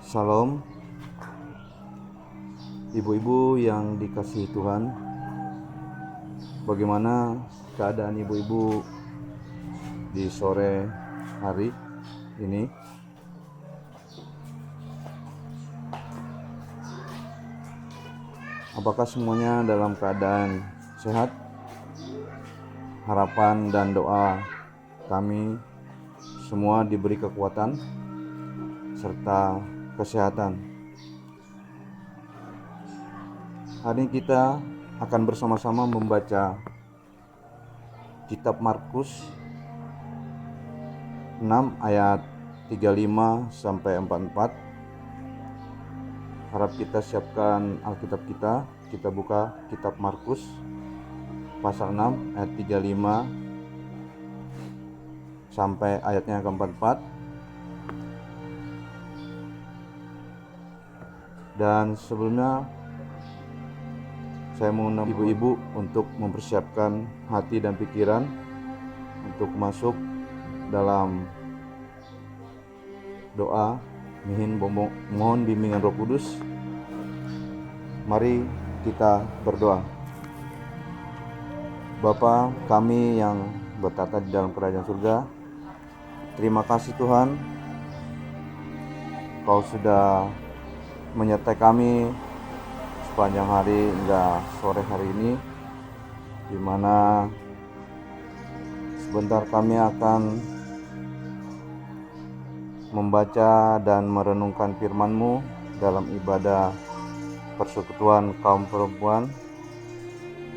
Shalom, ibu-ibu yang dikasihi Tuhan. Bagaimana keadaan ibu-ibu di sore hari ini? Apakah semuanya dalam keadaan sehat? Harapan dan doa kami semua diberi kekuatan serta kesehatan. Hari ini kita akan bersama-sama membaca kitab Markus 6 ayat 35 sampai 44. Harap kita siapkan Alkitab kita. Kita buka kitab Markus pasal 6 ayat 35 sampai ayatnya ke-44. Dan sebelumnya saya mengundang ibu-ibu untuk mempersiapkan hati dan pikiran untuk masuk dalam doa mohon bimbingan Roh Kudus. Mari kita berdoa. Bapa kami yang bertata di dalam kerajaan surga, terima kasih Tuhan, Kau sudah menyertai kami sepanjang hari hingga sore hari ini, di mana sebentar kami akan membaca dan merenungkan firman-Mu dalam ibadah persekutuan kaum perempuan.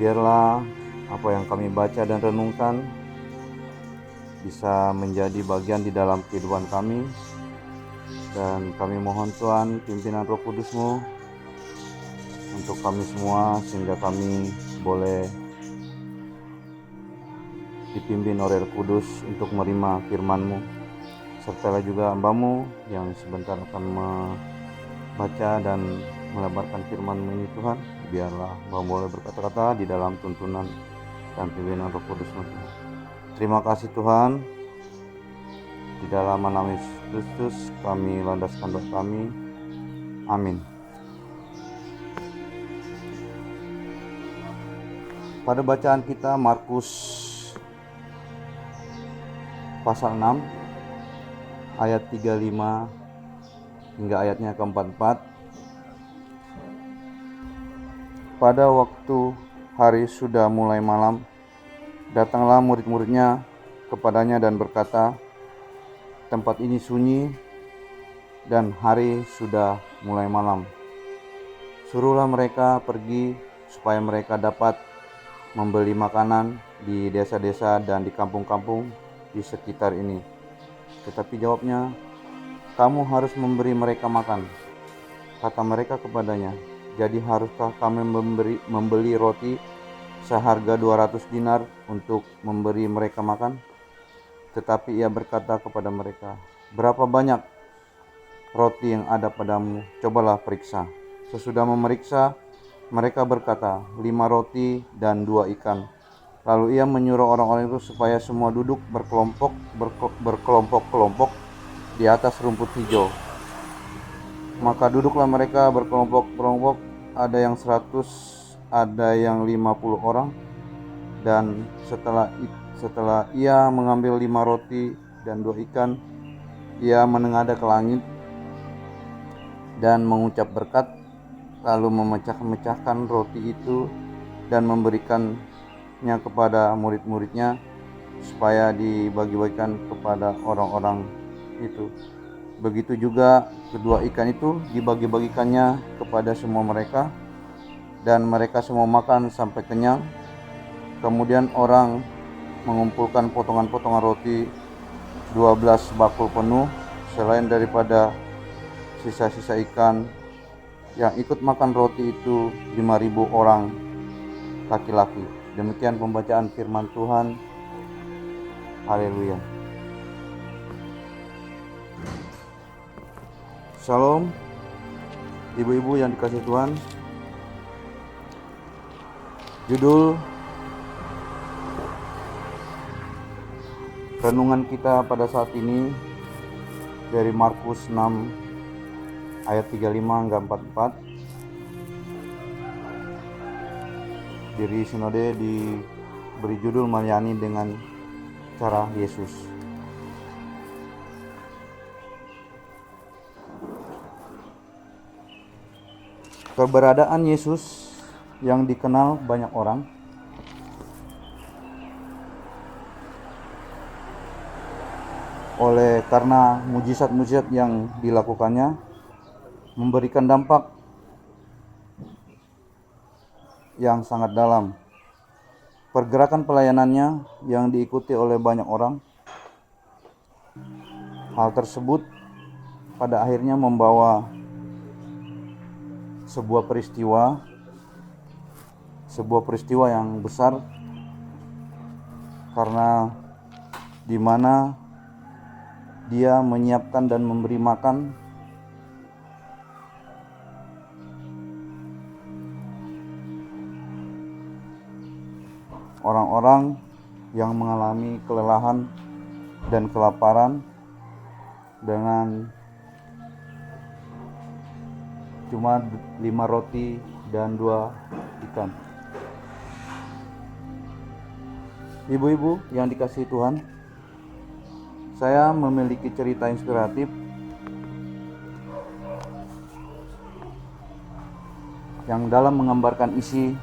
Biarlah apa yang kami baca dan renungkan bisa menjadi bagian di dalam kehidupan kami. Dan kami mohon Tuhan pimpinan Roh Kudus-Mu untuk kami semua, sehingga kami boleh dipimpin oleh Roh Kudus untuk menerima firman-Mu. Sertalah juga hamba-Mu yang sebentar akan membaca dan melebarkan firman-Mu ini Tuhan. Biarlah hamba boleh berkata-kata di dalam tuntunan dan pimpinan Roh Kudus-Mu. Terima kasih Tuhan. Di dalam nama Yesus Kristus kami landaskan doa kami. Amin. Pada bacaan kita Markus pasal 6 ayat 35 hingga ayatnya ke-44. Pada waktu hari sudah mulai malam, datanglah murid-muridnya kepadanya dan berkata, "Tempat ini sunyi dan hari sudah mulai malam. Suruhlah mereka pergi supaya mereka dapat membeli makanan di desa-desa dan di kampung-kampung di sekitar ini." Tetapi jawabnya, "Kamu harus memberi mereka makan." Kata mereka kepadanya, "Jadi haruskah kami membeli roti seharga 200 dinar untuk memberi mereka makan?" Tetapi ia berkata kepada mereka, "Berapa banyak roti yang ada padamu? Cobalah periksa." Sesudah memeriksa, mereka berkata, 5 roti dan 2 ikan. Lalu ia menyuruh orang-orang itu supaya semua duduk berkelompok-kelompok di atas rumput hijau. Maka duduklah mereka berkelompok-kelompok, ada yang 100, ada yang 50 orang. Dan setelah ia mengambil 5 roti dan 2 ikan, ia menengadah ke langit dan mengucap berkat, lalu memecah-mecahkan roti itu dan memberikannya kepada murid-muridnya supaya dibagi-bagikan kepada orang-orang itu. Begitu juga kedua ikan itu dibagi-bagikannya kepada semua mereka, dan mereka semua makan sampai kenyang. Kemudian orang mengumpulkan potongan-potongan roti 12 bakul penuh, selain daripada sisa-sisa ikan. Yang ikut makan roti itu 5.000 orang laki-laki. Demikian pembacaan firman Tuhan. Haleluya. Shalom, ibu-ibu yang dikasihi Tuhan. Judul renungan kita pada saat ini dari Markus 6 ayat 35 hingga 44. Diri Sinode diberi judul melayani dengan cara Yesus. Keberadaan Yesus yang dikenal banyak orang oleh karena mujizat-mujizat yang dilakukannya memberikan dampak yang sangat dalam. Pergerakan pelayanannya yang diikuti oleh banyak orang. Hal tersebut pada akhirnya membawa sebuah peristiwa yang besar, karena di mana dia menyiapkan dan memberi makan orang-orang yang mengalami kelelahan dan kelaparan dengan cuma 5 roti dan 2 ikan. Ibu-ibu yang dikasihi Tuhan, saya memiliki cerita inspiratif yang dalam menggambarkan isi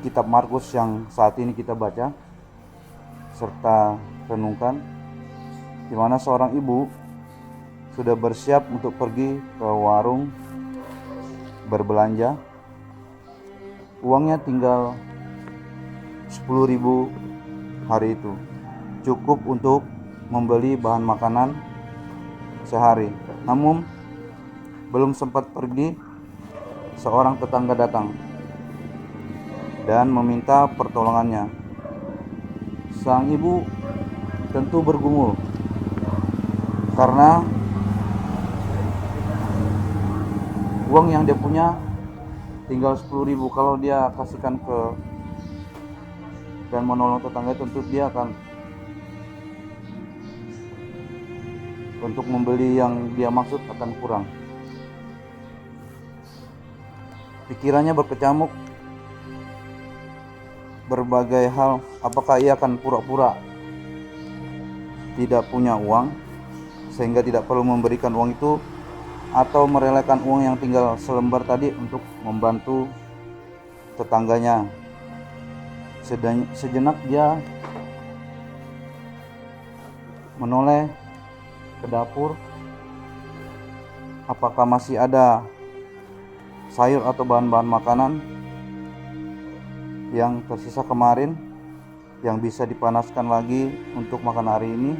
kitab Markus yang saat ini kita baca serta renungkan, di mana seorang ibu sudah bersiap untuk pergi ke warung berbelanja. Uangnya tinggal 10.000 hari itu, cukup untuk membeli bahan makanan sehari. Namun belum sempat pergi, seorang tetangga datang dan meminta pertolongannya. Sang ibu tentu bergumul karena uang yang dia punya tinggal 10.000. Kalau dia kasihkan ke dan menolong tetangga, tentu dia akan untuk membeli yang dia maksud akan kurang. Pikirannya berkecamuk berbagai hal. Apakah ia akan pura-pura tidak punya uang sehingga tidak perlu memberikan uang itu, atau merelakan uang yang tinggal selembar tadi untuk membantu tetangganya. Sejenak dia menoleh ke dapur. Apakah masih ada sayur atau bahan-bahan makanan yang tersisa kemarin yang bisa dipanaskan lagi untuk makan hari ini?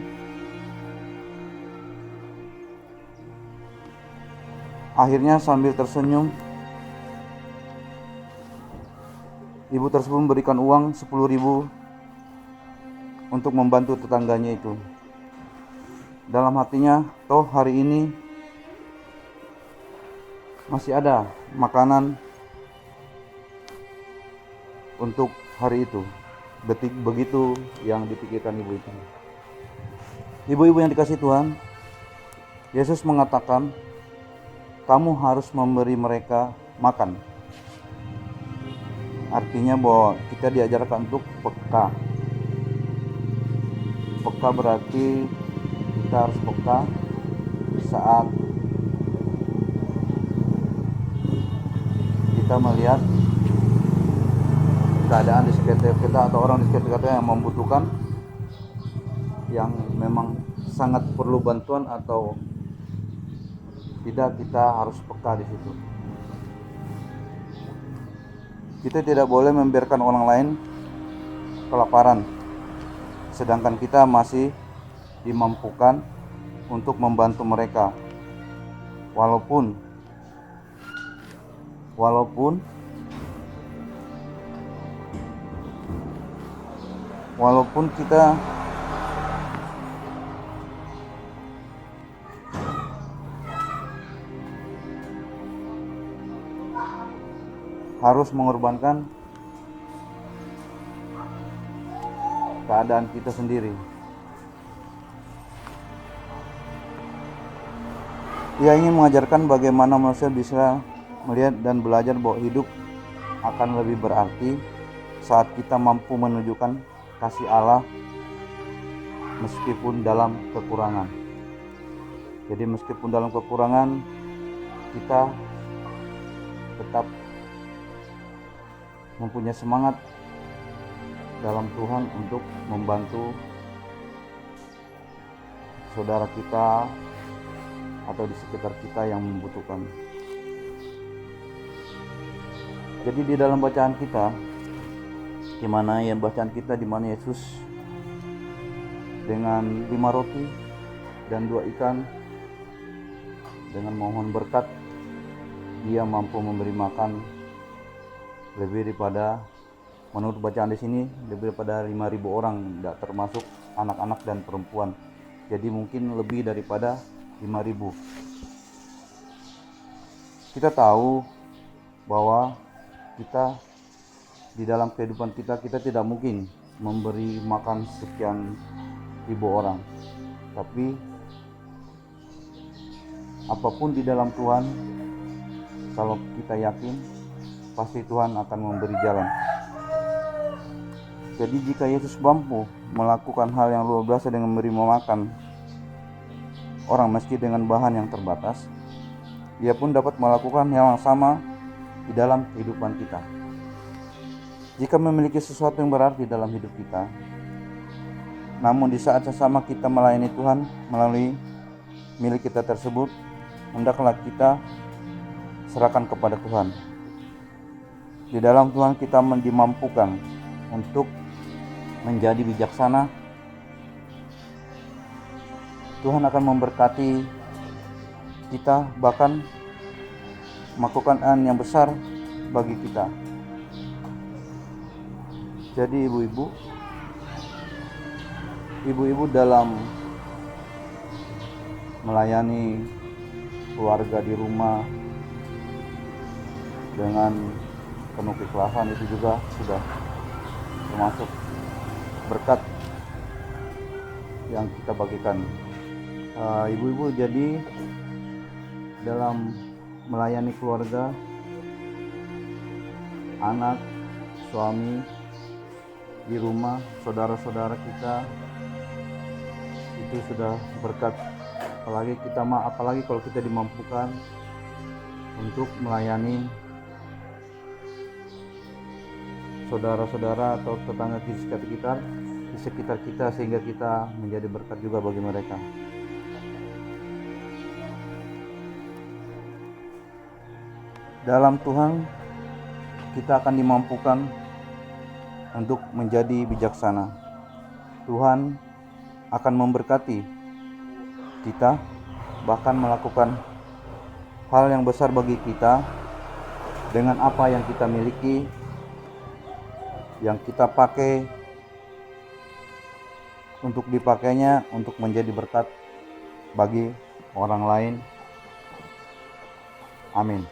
Akhirnya sambil tersenyum, ibu tersebut memberikan uang 10.000 untuk membantu tetangganya itu. Dalam hatinya, toh hari ini masih ada makanan untuk hari itu. Begitu yang dipikirkan ibu itu. Ibu-ibu yang dikasihi Tuhan, Yesus mengatakan, kamu harus memberi mereka makan. Artinya bahwa kita diajarkan untuk peka. Peka berarti kita harus peka saat kita melihat keadaan di sekitar kita atau orang di sekitar kita yang membutuhkan, yang memang sangat perlu bantuan atau tidak, kita harus peka di situ. Kita tidak boleh membiarkan orang lain kelaparan, sedangkan kita masih dimampukan untuk membantu mereka. Walaupun kita harus mengorbankan keadaan kita sendiri. Ia ingin mengajarkan bagaimana manusia bisa melihat dan belajar bahwa hidup akan lebih berarti saat kita mampu menunjukkan kasih Allah meskipun dalam kekurangan. Jadi meskipun dalam kekurangan, kita tetap mempunyai semangat dalam Tuhan untuk membantu saudara kita atau di sekitar kita yang membutuhkan. Jadi di dalam bacaan kita, di mana Yesus dengan 5 roti dan 2 ikan dengan mohon berkat, Dia mampu memberi makan lebih daripada, menurut bacaan di sini, lebih daripada 5.000 orang, tidak termasuk anak-anak dan perempuan. Jadi mungkin lebih daripada 5.000. Kita tahu bahwa kita di dalam kehidupan kita tidak mungkin memberi makan sekian ribu orang. Tapi apapun di dalam Tuhan, kalau kita yakin, pasti Tuhan akan memberi jalan. Jadi jika Yesus mampu melakukan hal yang luar biasa dengan memberi makan orang meski dengan bahan yang terbatas, Dia pun dapat melakukan hal yang sama di dalam kehidupan kita. Jika memiliki sesuatu yang berarti dalam hidup kita, namun di saat yang sama kita melayani Tuhan melalui milik kita tersebut, hendaklah kita serahkan kepada Tuhan. Di dalam Tuhan kita dimampukan untuk menjadi bijaksana. Tuhan akan memberkati kita, bahkan melakukan hal yang besar bagi kita. Jadi ibu-ibu dalam melayani keluarga di rumah dengan penuh keikhlasan, itu juga sudah termasuk berkat yang kita bagikan. Ibu-ibu jadi dalam melayani keluarga, anak, suami di rumah, saudara-saudara kita, itu sudah berkat. Apalagi kalau kita dimampukan untuk melayani saudara-saudara atau tetangga di sekitar kita, sehingga kita menjadi berkat juga bagi mereka. Dalam Tuhan kita akan dimampukan untuk menjadi bijaksana. Tuhan akan memberkati kita, bahkan melakukan hal yang besar bagi kita dengan apa yang kita miliki, yang kita pakai, untuk dipakainya untuk menjadi berkat bagi orang lain. Amin.